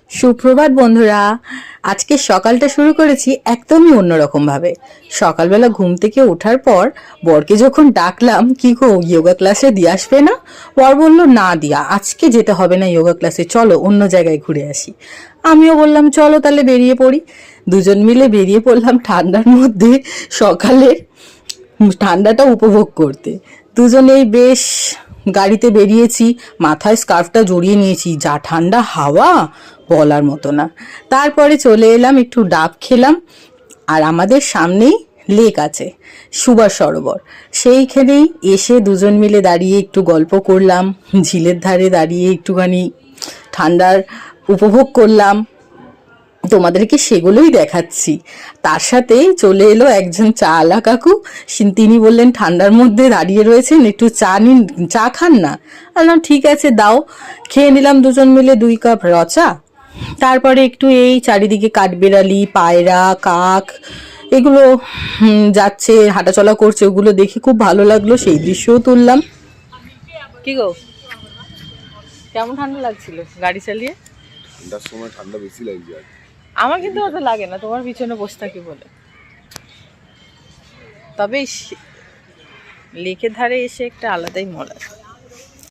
সুপ্রভাত বন্ধুরা। আজকে সকালটা শুরু করেছি একদমই অন্যরকম ভাবে। সকালবেলা ঘুম থেকে ওঠার পর বরকে যখন ডাকলাম, কি গো যোগা ক্লাসে দিয়ে আসবে না? বর বলল, না দিয়া আজকে যেতে হবে না যোগা ক্লাসে, চলো অন্য জায়গায় ঘুরে আসি। আমিও বললাম চলো তাহলে বেরিয়ে পড়ি। দুজন মিলে বেরিয়ে পড়লাম ঠান্ডার মধ্যে, সকালের ঠান্ডাটা উপভোগ করতে। দুজনেই বেশ গাড়িতে বেরিয়েছি, মাথায় স্কার্ফটা জড়িয়ে নিয়েছি, যা ঠান্ডা হাওয়া বলার মতো না। তারপরে চলে এলাম, একটু ডাব খেলাম। আর আমাদের সামনেই লেক আছে, সুভাষ সরোবর। সেইখানেই এসে দুজন মিলে দাঁড়িয়ে একটু গল্প করলাম, ঝিলের ধারে দাঁড়িয়ে একটুখানি ঠান্ডার উপভোগ করলাম। তোমাদেরকে সেগুলোই দেখাচ্ছি। তার সাথে চলে এলো একজন চা আলা কাকু। তিনি বললেন ঠান্ডার মধ্যে দাঁড়িয়ে রয়েছেন, একটু চা নিন, চা খান না? বললাম ঠিক আছে দাও। খেয়ে নিলাম দুজন মিলে 2 কাপ র চা। তারপরে একটু এই চারিদিকে কাঠবেড়ালি, পায়রা, কাক এগুলো যাচ্ছে, হাঁটাচলা করছে, ওগুলো দেখে খুব ভালো লাগলো, সেই দৃশ্যও তুললাম। কি গো, কেমন ঠান্ডা লাগছিল গাড়ি চালিয়ে? ঠান্ডার সময় ঠান্ডা বেশি লাগছে। আমার কিন্তু অত লাগে না, তোমার পিছনে বসে থাকি বলে। তবে লেকের ধারে এসে একটা আলাদাই মজা।